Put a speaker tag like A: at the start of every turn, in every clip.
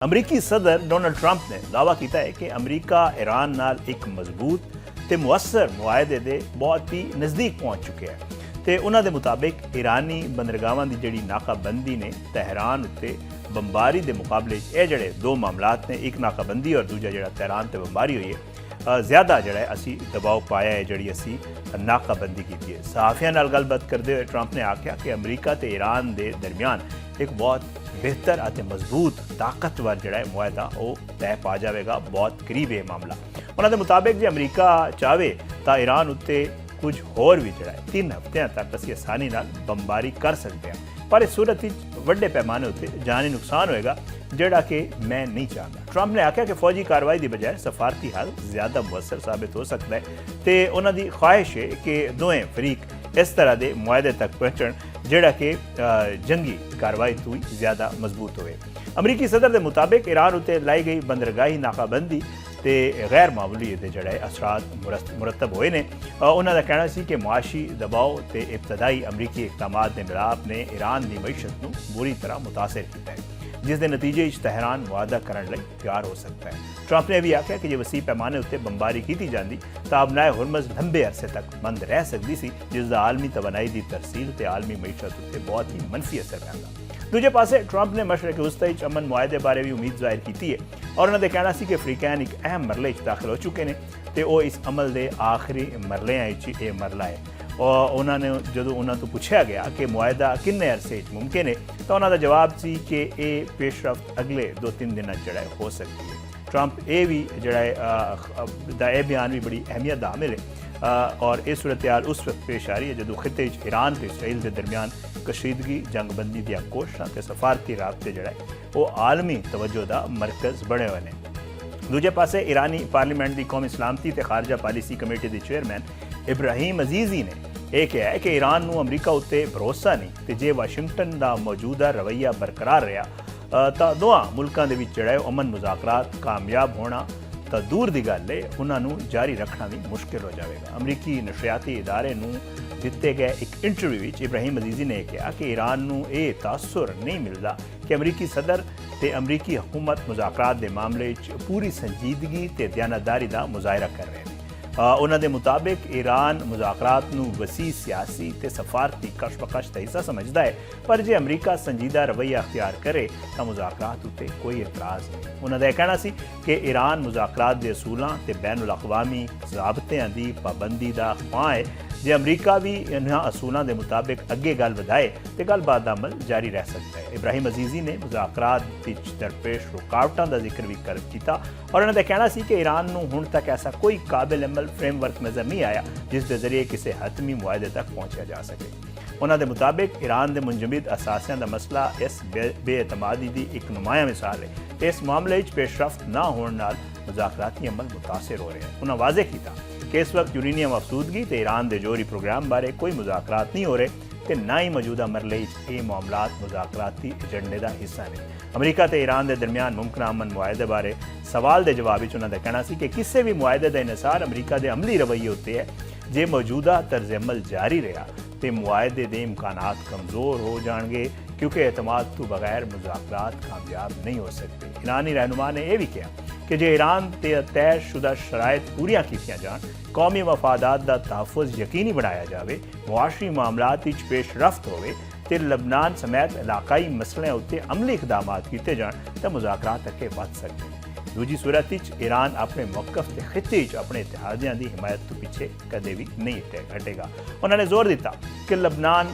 A: अमरीकी सदर Donald Trump ने दावा किया है कि अमरीका ईरान नाल एक मजबूत ते मुअस्सर मुआहदे दे बहुत ही नज़दीक पहुँच चुके हैं ते उन्हां दे मुताबिक ईरानी बंदरगाहां दी जिहड़ी नाकाबंदी ने तेहरान उत्ते बंबारी के मुकाबले ये जड़े दो मामलात ने, एक नाकाबंदी और दूजा जो तेहरान ते बंबारी हुई है, ज़्यादा जड़ा असी दबाव पाया है जी असी नाकाबंदी की है। सहाफ़ियां नाल गलबात करते हुए ट्रंप ने आख्या कि अमरीका ते ईरान के दरमियान एक बहुत बेहतर और मजबूत ताकतवर जड़ा मुआहदा वो तय पा जाएगा, बहुत करीब है मामला। उन्होंने मुताबिक जो अमरीका चाहे तो ईरान उत्ते कुछ होर भी जड़ा 3 हफ्तियां तक असी आसानी नाल बंबारी कर सकते हैं, पर इस सूरत वड्डे पैमाने उत्ते जानी नुकसान होएगा जोड़ा कि मैं नहीं चाहता। ट्रंप ने आख्या कि फौजी कार्रवाई की बजाय सफारती हल ज़्यादा मुअसर साबित हो सकता है तो उन्होंने ख्वाहिश है कि दोवें फरीक इस तरह के मुआहदे तक पहुँचन जोड़ा कि जंगी कार्रवाई तो ज़्यादा मजबूत होए। अमरीकी सदर के मुताबिक ईरान उत्ते लाई गई बंदरगाही नाकाबंदी ते गैर मामूली जड़े असरात मुरतब होए ने। उन्होंने कहना सी कि मुआशी दबाव ते इब्तदाई अमरीकी इकदामात के मिलाप ने ईरान की मईशत को बुरी तरह मुतासर किया है, जिसके नतीजे तेहरान मुआहदा करने लई तैयार हो सकता है। ट्रंप ने भी आख्या कि जो वसी पैमाने उत्ते बंबारी की जाती तो अबनाए हुरमज लंबे अरसे तक बंद रह सकती सी, जिसका आलमी तवानाई की तरसील ते आलमी मईशत उत्ते बहुत ही मनफी असर पैंदा। दूजे पासे ट्रंप ने मशरक़ वस्ता अमन मुआहदे बारे भी उम्मीद जाहिर की है और उन्होंने कहना सी कि अफ्रीकैन एक अहम मरले दाखिल हो चुके हैं तो वह इस अमल के आखिरी मरलियां ये मरला है। और उन्होंने जो उन्होंने तो पूछा गया कि मुआहदा किन्ने अरसे मुमकिन है तो उन्होंने जवाब सी कि ये पेशरफ्त अगले 2-3 दिन जड़ा हो सकती है। ट्रंप ये भी जड़ा यह बयान भी बड़ी अहमियत का हामिल है और ये सूरत हाल उस वक्त पेश आ रही है जो खिते ईरान तो इसराइल के दरमियान कशीदगी, जंगबंदी दी कोशिशां ते सफारती राबते जड़ा वो आलमी तवज्जो का मरकज़ बने हुए हैं। दूजे पासे ईरानी पार्लीमेंट की कौमी सलामती ते खारजा पॉलिसी कमेटी के चेयरमैन इब्राहिम अजीज़ी ने यह कहा है कि ईरान को अमरीका उत्ते भरोसा नहीं तो जे वाशिंगटन का मौजूदा रवैया बरकरार रहा तो दोवां मुल्कों के विच जड़ा अमन मुज़ाकरात कामयाब होना तो दूर की गल है, उन्होंने जारी रखना भी मुश्किल हो जाएगा। अमरीकी नशरियाती इदारे दिते गए एक इंटरव्यू इब्राहिम अजीज़ी ने कहा कि ईरान को यह तासुर नहीं मिलता कि अमरीकी सदर ते अमरीकी हुकूमत मुज़ाकरात के मामले पूरी संजीदगी ते दयानतदारी का मुजाहरा कर रहे हैं। उन्होंने मुताबिक ईरान मुज़ाकरात नूं वसी सियासी ते सफारती कशमकश का हिस्सा समझता है, पर जे अमरीका संजीदा रवैया अख्तियार करे तो मुज़ाकरात उत्ते कोई एतराज़ नहीं। उन्होंने कहना सी कि ईरान मुज़ाकरात के असूलों ते बैन अल-अक़वामी ज़ाबतियां की पाबंदी का ख्वाह है। जे अमरीका भी इन्हां असूलों के मुताबिक अगे गल वधाए तो गलबात का अमल जारी रह सकता है। इब्राहिम अजीज़ी ने मुज़ाकरात विच दरपेश रुकावटां का जिक्र भी किया और उन्होंने कहना सी कि ईरान को हुण तक ऐसा कोई काबिल अमल फ्रेमवर्क नज़र नहीं आया जिसके जरिए किसी हतमी मुआहदे तक पहुँचा जा सके। उन्होंने मुताबिक ईरान के मुंजमद असासियां का मसला इस बेएतमादी की एक नुमाया मिसाल है। इस मामले पेशरफ्त ना होने नाल मुज़ाकराती अमल मुतासर हो रहे हैं। उन्होंने वाजे किया कि इस वक्त यूरेनियम अफसूदगी तो ईरान के जोहरी प्रोग्राम बारे कोई मुज़ाकरात नहीं हो रहे तो ना ही मौजूदा मरले ये मामलात मुज़ाकराती एजेंडे का हिस्सा ने। अमरीका तो ईरान के दरमियान मुमकिन अमन मुआहदे बारे सवाल के जवाब में उन्होंने कहना सी कि किसी भी मुआहदे का इनसार अमरीका के अमली रवैये उत्ते है। जे मौजूदा तर्ज अमल जारी रहा तो मुआहदे के इम्कानात कमज़ोर हो जाएंगे क्योंकि एतमाद तो बगैर मुज़ाकरात कामयाब नहीं हो सकते। ईरानी रहनुमा ने यह भी कहा कि जे ईरान ते तय शुदा शराइत पूरियां कीतियां जान, कौमी मफादात का तहफ़ुज़ यकीनी बनाया जाए, मुआशरी मामलात विच पेशरफ्त होवे ते लबनान समेत इलाकाई मसलों उत्ते अमली इकदामात किए जान तो मुज़ाकरात अगे वध सकते हैं। दूजी सूरत ईरान अपने मौकफ के खिते अपने इतिहादियों की हिमायत तो पीछे कदे भी नहीं हटेगा। उन्होंने जोर दिता कि लबनान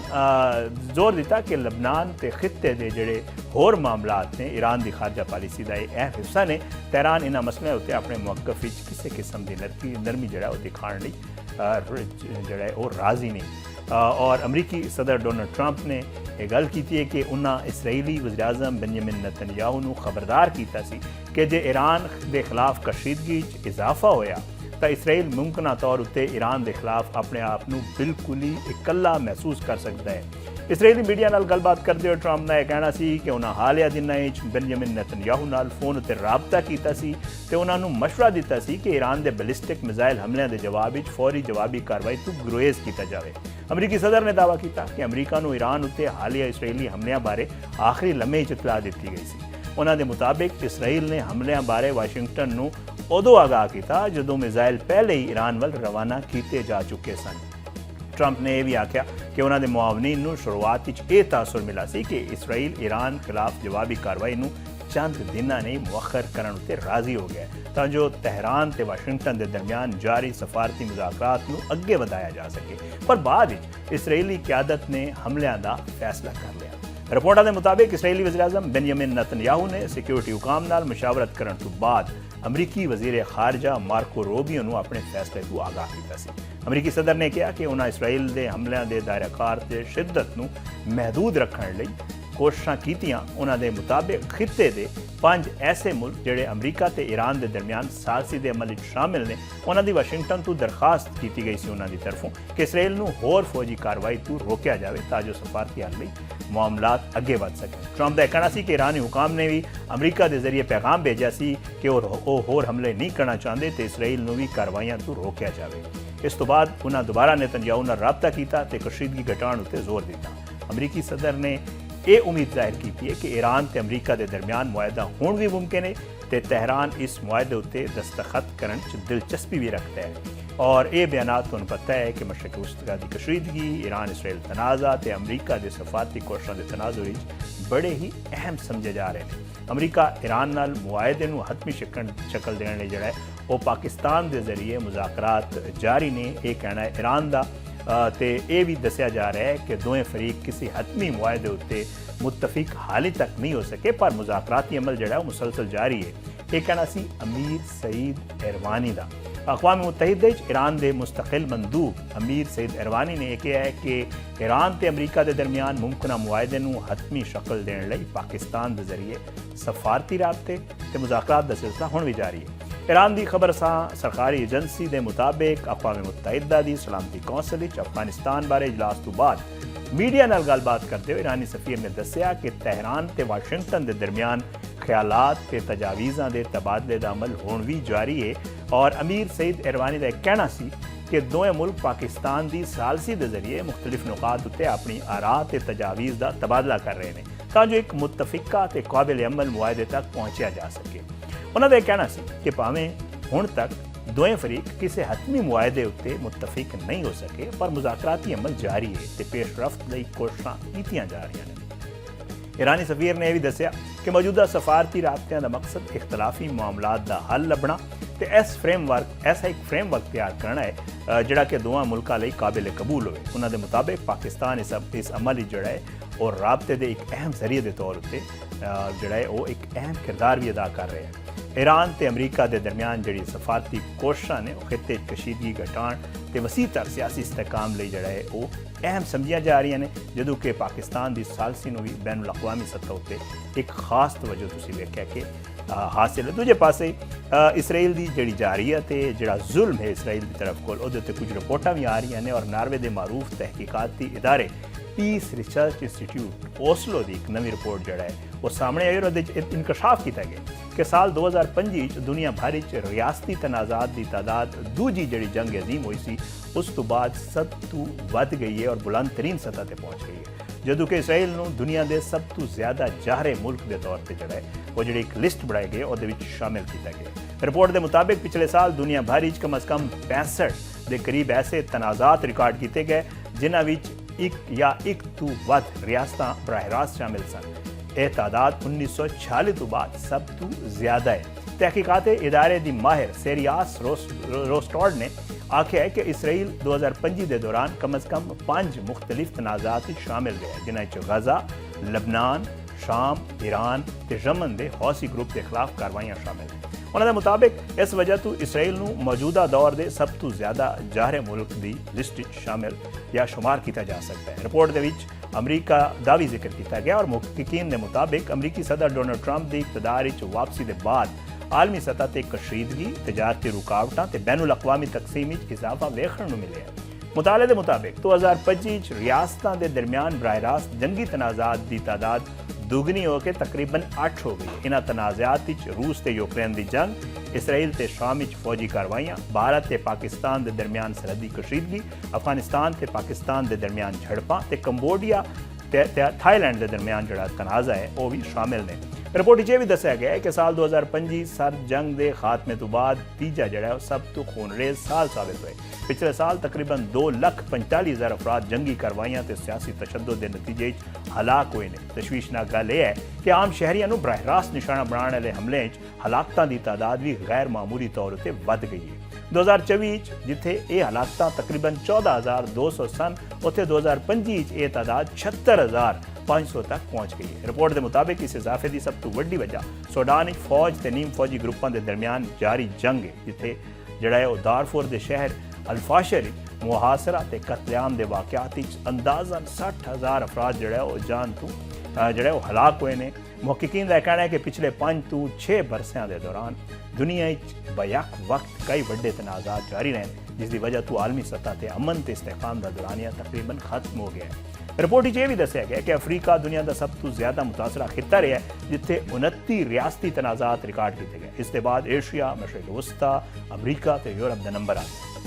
A: के खिते के जोड़े होर मामलात ने ईरान की खारजा पॉलिसी का एक अहम हिस्सा ने। तेहरान इन्होंने मसलों उत्ते अपने मौकफ किसी किस्म की नरमी जड़ा दिखाने जड़ा राजी नहीं। और अमरीकी सदर डोनाल्ड ट्रंप ने यह गल की है कि उन्हें इसराइली वज़ीर-ए-आज़म बेंजामिन नेतन्याहू को खबरदार किया कि जे ईरान के खिलाफ कशीदगी इजाफा होया तो इसराइल मुमकिन तौर उत्ते ईरान के खिलाफ अपने आप को बिल्कुल ही इकल्ला महसूस कर सकता है। इसराइली मीडिया नाल गलबात करते हुए ट्रंप ने यह कहना सी कि उन्हें हालिया दिनों बेंजामिन नेतन्याहू नाल फोन उत्ते राबता किया तो उन्होंने मशवरा दिता सी कि ईरान के बैलिस्टिक मिसाइल हमलों के जवाब फौरी जवाबी कार्रवाई तो गुरेज किया जाए। अमरीकी सदर ने दावा किया कि अमरीका को ईरान उत्ते हालिया इसराइली हमलों बारे आखिरी लम्हे इतला दी गई सी। ਉਹਨਾਂ ਦੇ ਮੁਤਾਬਿਕ ਇਸਰਾਈਲ ਨੇ ਹਮਲਿਆਂ ਬਾਰੇ ਵਾਸ਼ਿੰਗਟਨ ਨੂੰ ਉਦੋਂ ਆਗਾਹ ਕੀਤਾ ਜਦੋਂ ਮਿਜ਼ਾਈਲ ਪਹਿਲੇ ਹੀ ਈਰਾਨ ਵੱਲ ਰਵਾਨਾ ਕੀਤੇ ਜਾ ਚੁੱਕੇ ਸਨ। ਟਰੰਪ ਨੇ ਇਹ ਵੀ ਆਖਿਆ ਕਿ ਉਹਨਾਂ ਦੇ ਮੁਆਵਨੀਨ ਨੂੰ ਸ਼ੁਰੂਆਤ ਵਿੱਚ ਇਹ ਤਾਸੁਰ ਮਿਲਾ ਸੀ ਕਿ ਇਸਰਾਈਲ ਈਰਾਨ ਖਿਲਾਫ ਜਵਾਬੀ ਕਾਰਵਾਈ ਨੂੰ ਚੰਦ ਦਿਨਾਂ ਨੇ ਮੁਅੱਖਰ ਕਰਨ ਉੱਤੇ ਰਾਜ਼ੀ ਹੋ ਗਿਆ ਤਾਂ ਜੋ ਤਹਿਰਾਨ ਤੇ ਵਾਸ਼ਿੰਗਟਨ ਦੇ ਦਰਮਿਆਨ ਜਾਰੀ ਸਫਾਰਤੀ ਮੁਜ਼ਾਕਰਾਤ ਨੂੰ ਅੱਗੇ ਵਧਾਇਆ ਜਾ ਸਕੇ। ਪਰ ਬਾਅਦ ਵਿੱਚ ਇਸਰਾਈਲੀ ਕਿਆਦਤ ਨੇ ਹਮਲਿਆਂ ਦਾ ਫੈਸਲਾ ਕਰ ਲਿਆ। ਰਿਪੋਰਟਾਂ ਦੇ ਮੁਤਾਬਿਕ ਇਸਰਾਈਲੀ ਵਜ਼ੀਰ-ਏ-ਆਜ਼ਮ ਬੈਂਜਾਮਿਨ ਨਤਨਯਾਹੂ ਨੇ ਸਿਕਿਉਰਿਟੀ ਹੁਕਾਮ ਨਾਲ ਮੁਸ਼ਾਵਰਤ ਕਰਨ ਤੋਂ ਬਾਅਦ ਅਮਰੀਕੀ ਵਜ਼ੀਰ ਖਾਰਜਾ ਮਾਰਕੋ ਰੂਬੀਓ ਨੂੰ ਆਪਣੇ ਫੈਸਲੇ ਤੋਂ ਆਗਾਹ ਕੀਤਾ ਸੀ। ਅਮਰੀਕੀ ਸਦਰ ਨੇ ਕਿਹਾ ਕਿ ਉਹਨਾਂ ਇਸਰਾਈਲ ਦੇ ਹਮਲਿਆਂ ਦੇ ਦਾਇਰਾਕਾਰ ਤੇ ਸ਼ਿੱਦਤ ਨੂੰ ਮਹਿਦੂਦ ਰੱਖਣ ਲਈ ਕੋਸ਼ਿਸ਼ਾਂ ਕੀਤੀਆਂ। ਉਹਨਾਂ ਦੇ ਮੁਤਾਬਿਕ ਖਿੱਤੇ ਦੇ 5 ਐਸੇ ਮੁਲਕ ਜਿਹੜੇ ਅਮਰੀਕਾ ਤੇ ਈਰਾਨ ਦੇ ਦਰਮਿਆਨ ਸਾਲਸੀ ਦੇ ਅਮਲ ਵਿੱਚ ਸ਼ਾਮਿਲ ਨੇ, ਉਹਨਾਂ ਦੀ ਵਾਸ਼ਿੰਗਟਨ ਤੋਂ ਦਰਖਾਸਤ ਕੀਤੀ ਗਈ ਸੀ ਉਹਨਾਂ ਦੀ ਤਰਫੋਂ ਕਿ ਇਸਰਾਈਲ ਨੂੰ ਹੋਰ ਫੌਜੀ ਕਾਰਵਾਈ ਤੋਂ ਰੋਕਿਆ ਜਾਵੇ ਤਾਂ ਜੋ ਸਫਾਰਤੀ ਹੱਲ ਲਈ ਮਾਮਲਾਤ ਅੱਗੇ ਵਧ ਸਕਣ। ਟਰੰਪ ਦਾ ਇਹ ਕਹਿਣਾ ਸੀ ਕਿ ਈਰਾਨੀ ਹੁਕਾਮ ਨੇ ਵੀ ਅਮਰੀਕਾ ਦੇ ਜ਼ਰੀਏ ਪੈਗਾਮ ਭੇਜਿਆ ਸੀ ਕਿ ਉਹ ਹੋਰ ਹਮਲੇ ਨਹੀਂ ਕਰਨਾ ਚਾਹੁੰਦੇ ਤੇ ਇਸਰਾਈਲ ਨੂੰ ਵੀ ਕਾਰਵਾਈਆਂ ਤੋਂ ਰੋਕਿਆ ਜਾਵੇ। ਇਸ ਤੋਂ ਬਾਅਦ ਉਹਨਾਂ ਦੁਬਾਰਾ ਨੇਤਨਯਾਹੂ ਨਾਲ ਰਾਬਤਾ ਕੀਤਾ ਤੇ ਕਸ਼ੀਦਗੀ ਘਟਾਉਣ ਉੱਤੇ ਜ਼ੋਰ ਦਿੱਤਾ। ਅਮਰੀਕੀ ਸਦਰ ਨੇ ਇਹ ਉਮੀਦ ਜ਼ਾਹਿਰ ਕੀਤੀ ਹੈ ਕਿ ਈਰਾਨ ਤੇ ਅਮਰੀਕਾ ਦੇ ਦਰਮਿਆਨ ਮੁਆਹਦਾ ਹੁਣ ਵੀ ਮੁਮਕਿਨ ਹੈ ਤੇ ਤਹਿਰਾਨ ਇਸ ਮੁਆਹਦੇ ਉੱਤੇ ਦਸਤਖਤ ਕਰਨ 'ਚ ਦਿਲਚਸਪੀ ਵੀ ਰੱਖਦਾ ਹੈ। ਔਰ ਇਹ ਬਿਆਨਾਤ ਤੁਹਾਨੂੰ ਪਤਾ ਹੈ ਕਿ ਮਸ਼ਰਕ ਵਸਤਗਾ ਦੀ ਕਸ਼ੀਦਗੀ, ਈਰਾਨ ਇਸਰਾਈਲ ਤਨਾਜ਼ਾ ਤੇ ਅਮਰੀਕਾ ਦੇ ਸਫਾਰਤੀ ਕੋਸ਼ਿਸ਼ਾਂ ਦੇ ਤਨਾਜ਼ੁਰ ਵਿੱਚ ਬੜੇ ਹੀ ਅਹਿਮ ਸਮਝੇ ਜਾ ਰਹੇ ਨੇ। ਅਮਰੀਕਾ ਈਰਾਨ ਨਾਲ ਮੁਆਹਦੇ ਨੂੰ ਹਤਮੀ ਸ਼ਕਲ ਦੇਣ ਲਈ ਜਿਹੜਾ ਹੈ ਉਹ ਪਾਕਿਸਤਾਨ ਦੇ ਜ਼ਰੀਏ ਮੁਜ਼ਾਕਰਾਤ ਜਾਰੀ ਨੇ। ਇਹ ਕਹਿਣਾ ਹੈ ਈਰਾਨ ਦਾ ਤੇ ਇਹ ਵੀ ਦੱਸਿਆ ਜਾ ਰਿਹਾ ਹੈ ਕਿ ਦੋਵੇਂ ਫਰੀਕ ਕਿਸੇ ਹਤਮੀ ਮੁਆਹਦੇ ਉੱਤੇ ਮੁਤਫਿਕ ਹਾਲੇ ਤੱਕ ਨਹੀਂ ਹੋ ਸਕੇ ਪਰ ਮੁਜ਼ਾਕਰਾਤੀ ਅਮਲ ਜਿਹੜਾ ਉਹ ਮੁਸਲਸਲ ਜਾਰੀ ਹੈ। ਇਹ ਕਹਿਣਾ ਸੀ ਅਮੀਰ ਸਈਦ ਇਰਵਾਨੀ ਦਾ। ਅਕਵਾਮ ਮੁਤਹਿਦਾ ਵਿੱਚ ਈਰਾਨ ਦੇ ਮੁਸਤਕਿਲ ਮੰਦੂਬ ਅਮੀਰ ਸਈਦ ਇਰਵਾਨੀ ਨੇ ਇਹ ਕਿਹਾ ਹੈ ਕਿ ਈਰਾਨ ਤੇ ਅਮਰੀਕਾ ਦੇ ਦਰਮਿਆਨ ਮੁਮਕਿਨਾ ਮੁਆਹਦੇ ਨੂੰ ਹਤਮੀ ਸ਼ਕਲ ਦੇਣ ਲਈ ਪਾਕਿਸਤਾਨ ਦੇ ਜ਼ਰੀਏ ਸਫਾਰਤੀ ਰਾਬਤੇ ਤੇ ਮੁਜ਼ਾਕਰਾਤ ਦਾ ਸਿਲਸਿਲਾ ਹੁਣ ਵੀ ਜਾਰੀ ਹੈ। ईरान की खबर सरकारी एजेंसी के मुताबिक अक़वाम मुत्तहिदा की सलामती कौंसल अफगानिस्तान बारे इजलास तो बाद मीडिया नाल गलबात करते हुए ईरानी सफीर ने दस्सिया कि तहरान ते वाशिंगटन के दरमियान ख्यालात ते तजावीज़ां के तबादले का अमल हुण भी जारी है। और अमीर सईद इरवानी का कहना सी कि दोवें मुल्क पाकिस्तान की सालसी के जरिए मुख्तलिफ नुकात उत्ते अपनी आरा ते तजावीज़ का तबादला कर रहे हैं तां जो एक मुतफिका ते काबिल अमल मुआहदे तक पहुँचा जा सके। उन्होंने कहना सी कि भावें हुण तक दोवें फरीक किसी हतमी मुआहदे उत्ते मुतफिक नहीं हो सके पर मुज़ाकराती अमल जारी है ते पेशरफ्त लई कोशिशां कीतियां जा रही हैं। ईरानी सफीर ने यह भी दस्सिया कि मौजूदा सफारती राबतियां दा मकसद इख्तलाफी मामलात दा हल लभना ते ऐसा एक फ्रेमवर्क तैयार करना है जिहड़ा कि दोवां मुल्कां लई काबिल कबूल होवे। उन्हां दे मुताबिक पाकिस्तान इस अमल जिहड़ा है और राबते दे एक अहम जरिए के तौर पर जिहड़ा है वो एक अहम किरदार भी अदा कर रहे हैं। ईरान ते अमरीका के दरमियान जिहड़ी सफारती कोशिशां ने खिते कशीदगी घटाण ते वसी तर सियासी इस्तेहकाम लई जिहड़ा है वो अहम समझियां जा रही ने जदों कि पाकिस्तान की सालसी नूं भी बैनुल अक़वामी सतह उत्ते एक खास तवज्जो तुसीं वेखिया कि हासिल है। दूजे पासे इसराइल की जिहड़ी जारीयत है जिहड़ा जुल्म है इसराइल की तरफ कोल उहदे उत्ते कुछ रिपोर्टां भी आ रही ने और नार्वे के मारूफ तहकीकाती इदारे पीस रिसर्च इंस्टीट्यूट ओस्लो की एक नवी रिपोर्ट जिहड़ा है वो सामने आई और इंकशाफ किया गया कि साल 2025 दुनिया भर रियासती तनाज़ात की तादाद दूजी जिहड़ी जंग अजीम हुई सी उस तो बाद सब तो वध गई है और बुलंद तरीन सतह पर पहुँच गई है। जदों कि इसराइल नूं दुनिया के सब तो ज़्यादा जाहरे मुल्क के तौर पर जिहड़ा है वो जिहड़ी एक लिस्ट बनाई गई उहदे विच शामिल किया गया। रिपोर्ट के मुताबिक पिछले साल दुनिया भर कम अज़ कम 65 के करीब ऐसे तनाज़ात रिकॉर्ड किए गए जिन्हां विच एक तो वध रियासतां बराह रास्त शामिल सन। यह तादाद 1946 तो बाद सब तो ज़्यादा है। तहकीकात इदारे की माहिर सेरियास रोस्टॉर्ड ने आख्या है कि इसराइल 2025 के दौरान कम अज़ कम 5 मुख्तलिफ तनाज़ात शामिल गए जिन्हां च गज़ा, लबनान, शाम, ईरान ते यमन के हौसी ग्रुप के खिलाफ कार्रवाइयां शामिल हैं। उन्होंने मुताबिक इस वजह तो इसराइल नूं मौजूदा दौर के सब तो ज़्यादा जाहरे मुल्क की लिस्ट शामिल या शुमार किया जा सकता है। रिपोर्ट के अमरीका का भी जिक्र किया गया और मुहक्किकीन के मुताबिक अमरीकी सदर डोनाल्ड ट्रंप की इक़्तिदार वापसी के बाद आलमी सतह पर कशीदगी, तजारती रुकावटां ते बैनुल अक़वामी तकसीम इजाफा वेखण नूं मिले। मुताले के मुताबिक 2025 रियासतां के दरमियान बराह रास्त जंगी तनाज़ात की तादाद दुगनी होकर तकरीबन 8 हो गई। इन्हां तनाज़ात रूस ते यूक्रेन की जंग, इसराइल ते शाम फौजी कार्रवाइयां, भारत ते पाकिस्तान के दरमियान सरहदी कशीदगी, अफगानिस्तान ते पाकिस्तान के दरमियान झड़पां ते कंबोडिया ते थाईलैंड के दरमियान जिहड़ा तनाज़ा है वह भी शामिल ने। ਰਿਪੋਰਟ 'ਚ ਇਹ ਵੀ ਦੱਸਿਆ ਗਿਆ ਹੈ ਕਿ ਸਾਲ 2025 ਸਰਦ ਜੰਗ ਦੇ ਖਾਤਮੇ ਤੋਂ ਬਾਅਦ ਤੀਜਾ ਜਿਹੜਾ ਉਹ ਸਭ ਤੋਂ ਖੂਨਰੇਜ਼ ਸਾਲ ਸਾबित ਹੋਏ। ਪਿਛਲੇ ਸਾਲ ਤਕਰੀਬਨ 2,45,000 ਅਫਰਾਦ ਜੰਗੀ ਕਾਰਵਾਈਆਂ ਤੇ ਸਿਆਸੀ ਤਸ਼ੱਦਦ ਦੇ ਨਤੀਜੇ 'ਚ ਹਲਾਕ ਹੋਏ ਨੇ। ਤਸ਼ਵੀਸ਼ਨਾਕ ਗੱਲ ਇਹ ਹੈ ਕਿ ਆਮ ਸ਼ਹਿਰੀਆਂ ਨੂੰ ਬਰਾਹ ਰਾਸਤ ਨਿਸ਼ਾਨਾ ਬਣਾਉਣ ਵਾਲੇ ਹਮਲੇ 'ਚ ਹਲਾਕਤਾਂ ਦੀ ਤਾਦਾਦ ਵੀ ਗੈਰ ਮਾਮੂਲੀ ਤੌਰ ਉੱਤੇ ਵੱਧ ਗਈ ਹੈ। 2024 'ਚ ਜਿੱਥੇ ਇਹ ਹਲਾਕਤਾਂ ਤਕਰੀਬਨ 14,200 ਸਨ, ਉੱਥੇ 2025 'ਚ ਇਹ ਤਾਦਾਦ 76,500 ਤੱਕ ਪਹੁੰਚ ਗਈ ਹੈ। ਰਿਪੋਰਟ ਦੇ ਮੁਤਾबिक ਇਸ ਇਜ਼ਾਫੇ ਦੀ ਸਭ ਤੋਂ ਵੱਡੀ ਵਜ੍ਹਾ ਸੁਡਾਨ ਵਿੱਚ ਫੌਜ ਤੇ ਨੀਮ ਫੌਜੀ ਗਰੁੱਪਾਂ ਦੇ ਦਰਮਿਆਨ ਜਾਰੀ ਜੰਗ ਹੈ, ਜਿੱਥੇ ਜਿਹੜਾ ਹੈ ਉਹ ਦਾਰਫੁਰ ਦੇ ਸ਼ਹਿਰ ਅਲਫਾਸ਼ਰ ਵਿੱਚ ਮੁਹਾਸਰਾ ਤੇ ਕਤਲੇਆਮ ਦੇ ਵਾਕਿਆਤ ਵਿੱਚ ਅੰਦਾਜ਼ਨ 60,000 ਅਫਰਾਦ ਜਿਹੜਾ ਉਹ ਜਾਨ ਤੋਂ ਜਿਹੜੇ ਉਹ ਹਲਾਕ ਹੋਏ ਨੇ। ਮੁਹੱਕਿਕੀਨ ਦਾ ਕਹਿਣਾ ਹੈ ਕਿ ਪਿਛਲੇ 5 ਤੋਂ 6 ਬਰਸਿਆਂ ਦੇ ਦੌਰਾਨ ਦੁਨੀਆ ਵਿੱਚ ਬਯਕ ਵਕਤ ਕਈ ਵੱਡੇ ਤਨਾਜ਼ਾਤ ਜਾਰੀ ਰਹੇ, ਜਿਸ ਦੀ ਵਜ੍ਹਾ ਤੋਂ ਆਲਮੀ ਸਤह ਤੇ ਅਮਨ ਤੇ ਇਸਤਹਿਕਾਮ ਦਾ ਦੌਰਾਨੀਆ ਤਕਰੀਬਨ ਖਤਮ ਹੋ ਗਿਆ ਹੈ। ਰਿਪੋਰਟ 'ਚ ਇਹ ਵੀ ਦੱਸਿਆ ਗਿਆ ਕਿ ਅਫਰੀਕਾ ਦੁਨੀਆ ਦਾ ਸਭ ਤੋਂ ਜ਼ਿਆਦਾ ਮੁਤਾਸਰਾ ਖਿੱਤਾ ਰਿਹਾ ਹੈ, ਜਿੱਥੇ 29 ਰਿਆਸਤੀ ਤਨਾਜ਼ਾਤ ਰਿਕਾਰਡ ਕੀਤੇ ਗਏ। ਇਸ ਦੇ ਬਾਅਦ ਏਸ਼ੀਆ, ਮਸ਼ਰਕ ਵਸਤਾ, ਅਮਰੀਕਾ ਤੇ ਯੂਰਪ ਦਾ ਨੰਬਰ ਆ ਗਿਆ।